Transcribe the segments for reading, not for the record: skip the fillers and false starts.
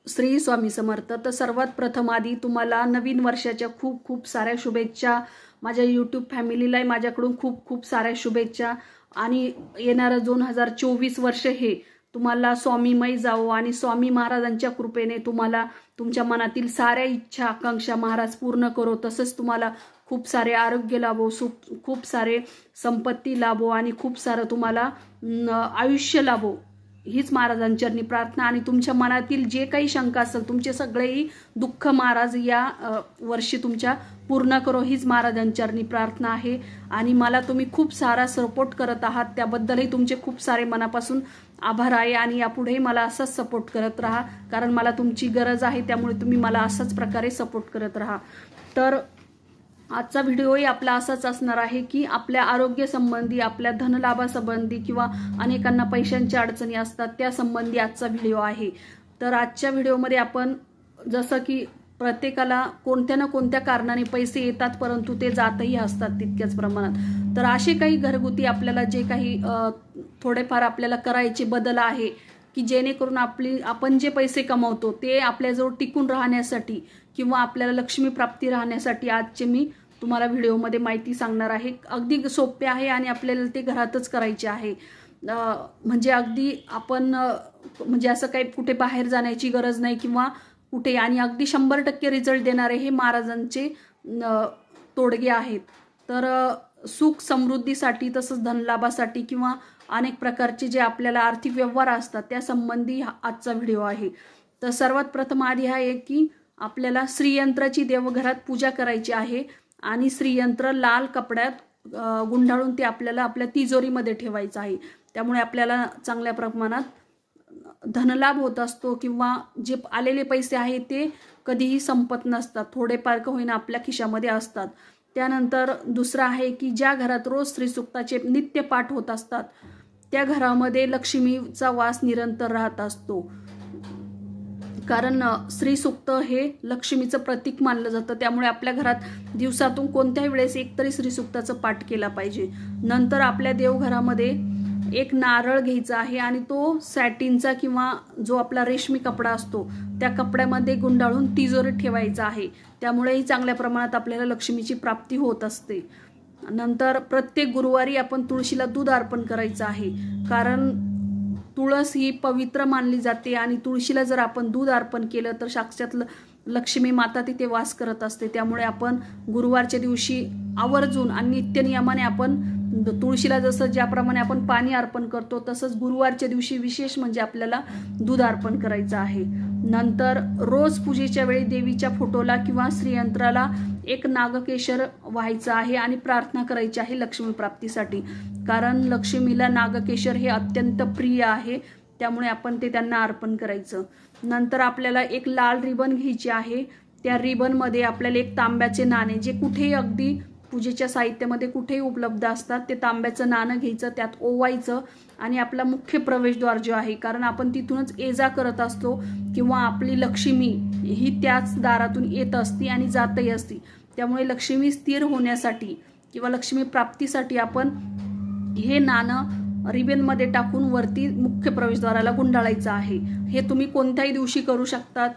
श्री स्वामी समर्थ. तर सर्वात प्रथम आधी तुम्हाला नवीन वर्षाच्या खूप खूप साऱ्या शुभेच्छा. माझ्या यूट्यूब फॅमिलीलाही माझ्याकडून खूप खूप साऱ्या शुभेच्छा. आणि येणारं 2024 वर्ष हे तुम्हाला स्वामीमय जावो आणि स्वामी महाराजांच्या कृपेने तुम्हाला तुमच्या मनातील साऱ्या इच्छा आकांक्षा महाराज पूर्ण करो. तसंच तुम्हाला खूप सारे आरोग्य लाभो, खूप सारे संपत्ती लाभो आणि खूप सारं तुम्हाला आयुष्य लाभो, हीच महाराजांचरणी प्रार्थना. आणि तुमच्या मनातील जे काही शंका असेल तुमचे सगळेही दुःख महाराज या वर्षी तुमच्या पूर्ण करो, हीच महाराजांचरणी प्रार्थना आहे. आणि मला तुम्ही खूप सारा सपोर्ट करत आहात त्याबद्दलही तुमचे खूप सारे मनापासून आभार आहे. आणि यापुढेही मला असंच सपोर्ट करत राहा, कारण मला तुमची गरज आहे. त्यामुळे तुम्ही मला असाच प्रकारे सपोर्ट करत राहा. तर आजचा व्हिडिओही आपला असाच असणार आहे की आपल्या आरोग्यसंबंधी, आपल्या धनलाभासंबंधी किंवा अनेकांना पैशांच्या अडचणी असतात त्या संबंधी आजचा व्हिडिओ आहे. तर आजच्या व्हिडिओमध्ये आपण जसं की प्रत्येकाला कोणत्या ना कोणत्या कारणाने पैसे येतात परंतु ते जातही असतात तितक्याच प्रमाणात. तर असे काही घरगुती आपल्याला जे काही थोडेफार आपल्याला करायचे बदल आहे की जेणेकरून आपण जे पैसे कमवतो ते आपल्याजवळ टिकून राहण्यासाठी किंवा आपल्याला लक्ष्मी प्राप्ती राहण्यासाठी आजचे मी तुम्हाला व्हिडिओमध्ये माहिती सांगणार आहे. अगदी सोपे आहे आणि आपल्याला ते घरातच करायचे आहे. म्हणजे अगदी आपण म्हणजे असं काही कुठे बाहेर जाण्याची गरज नाही किंवा कुठे, आणि अगदी 100% रिझल्ट देणारे हे महाराजांचे तोडगे आहेत. तर सुख समृद्धीसाठी तसंच धनलाभासाठी किंवा अनेक प्रकारचे जे आपल्याला आर्थिक व्यवहार असतात त्या संबंधी आजचा व्हिडिओ आहे. तर सर्वात प्रथम आधी आहे की आपल्याला श्रीयंत्राची देवघरात पूजा करायची आहे आणि श्रीयंत्र लाल कपड्यात गुंडाळून ते आपल्याला आपल्या तिजोरीमध्ये ठेवायचं आहे. त्यामुळे आपल्याला चांगल्या प्रमाणात धनलाभ होत असतो किंवा जे आलेले पैसे आहेत ते कधीही संपत नसतात, थोडेफार का होईना आपल्या खिशामध्ये असतात. त्यानंतर दुसरं आहे की ज्या घरात रोज श्रीसूक्ताचे नित्य पाठ होत असतात त्या घरामध्ये लक्ष्मीचा वास निरंतर राहत असतो. कारण श्रीसूक्त हे लक्ष्मीचं प्रतीक मानलं जातं. त्यामुळे आपल्या घरात दिवसातून कोणत्याही वेळेस एकतरी श्रीसूक्ताचं पाठ केला पाहिजे. नंतर आपल्या देवघरामध्ये एक नारळ घ्यायचा आहे आणि तो सॅटिनचा किंवा जो आपला रेशमी कपडा असतो त्या कपड्यामध्ये गुंडाळून तिजोरीत ठेवायचा आहे. त्यामुळेही चांगल्या प्रमाणात आपल्याला लक्ष्मीची प्राप्ती होत असते. नंतर प्रत्येक गुरुवारी आपण तुळशीला दूध अर्पण करायचं आहे, कारण तुळस ही पवित्र मानली जाते आणि तुळशीला जर आपण दूध अर्पण केलं तर साक्षात लक्ष्मी माता तिथे वास करत असते. त्यामुळे आपण गुरुवारच्या दिवशी आवर्जून आणि नित्यनियमाने आपण तुळशीला जसं ज्याप्रमाणे आपण पाणी अर्पण करतो तसंच गुरुवारच्या दिवशी विशेष म्हणजे आपल्याला दूध अर्पण करायचं आहे. नंतर रोज पूजेच्या वेळी देवीच्या फोटोला किंवा श्रीयंत्राला एक नागकेशर व्हायचं आहे आणि प्रार्थना करायची आहे लक्ष्मी प्राप्तीसाठी, कारण लक्ष्मीला नागकेशर हे अत्यंत प्रिय आहे. त्यामुळे आपण ते त्यांना अर्पण करायचं. नंतर आपल्याला एक लाल रिबन घ्यायची आहे. त्या रिबनमध्ये आपल्याला एक तांब्याचे नाणे, जे कुठेही अगदी पूजेच्या साहित्यामध्ये कुठेही उपलब्ध असतात, ते तांब्याचं नाणं घ्यायचं, त्यात ओवायचं आणि आपला मुख्य प्रवेशद्वार जो आहे, कारण आपण तिथूनच ये जा करत असतो किंवा आपली लक्ष्मी ही त्याच दारातून येत असती आणि जातही असती. त्यामुळे लक्ष्मी स्थिर होण्यासाठी किंवा लक्ष्मी प्राप्तीसाठी आपण हे नाणं रिबनमध्ये टाकून वरती मुख्य प्रवेशद्वाराला गुंडाळायचं आहे. हे तुम्ही कोणत्याही दिवशी करू शकतात,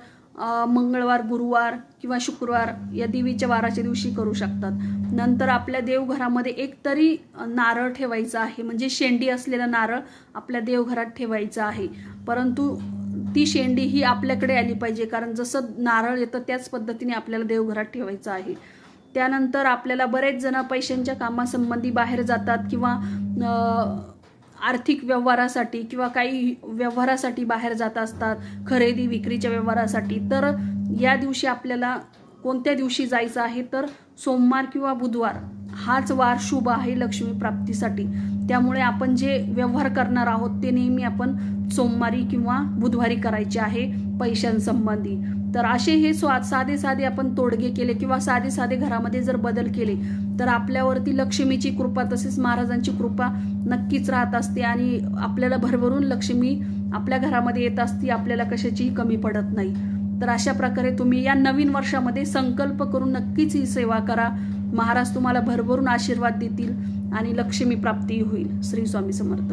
मंगळवार, गुरुवार किंवा शुक्रवार या देवीच्या वाराच्या दिवशी करू शकतात. नंतर आपल्या देवघरामध्ये एकतरी नारळ ठेवायचा आहे, म्हणजे शेंडी असलेला नारळ आपल्या देवघरात ठेवायचा आहे. परंतु ती शेंडी ही आपल्याकडे आली पाहिजे, कारण जसं नारळ येतं त्याच पद्धतीने आपल्याला देवघरात ठेवायचं आहे. त्यानंतर आपल्याला बरेच जण पैशांच्या कामासंबंधी बाहेर जातात किंवा आर्थिक व्यवहारासाठी किंवा काही व्यवहारासाठी बाहेर जात असतात, खरेदी विक्रीच्या व्यवहारासाठी. तर या दिवशी आपल्याला कोणत्या दिवशी जायचं आहे तर सोमवार किंवा बुधवार हाच वार शुभ आहे लक्ष्मी प्राप्तीसाठी. त्यामुळे आपण जे व्यवहार करणार आहोत ते नेहमी आपण सोमवारी किंवा बुधवारी करायचे आहे पैशांसंबंधी. तर असे हे साधे साधे आपण तोडगे केले किंवा साधे साधे घरामध्ये जर बदल केले तर आपल्यावरती लक्ष्मीची कृपा तसेच महाराजांची कृपा नक्कीच राहत असते आणि आपल्याला भरभरून लक्ष्मी आपल्या घरामध्ये येत असते, आपल्याला कशाचीही कमी पडत नाही. तर अशा प्रकारे तुम्ही या नवीन वर्षामध्ये संकल्प करून नक्कीच ही सेवा करा. महाराज तुम्हाला भरभरून आशीर्वाद देतील आणि लक्ष्मी प्राप्ती होईल. श्री स्वामी समर्थ.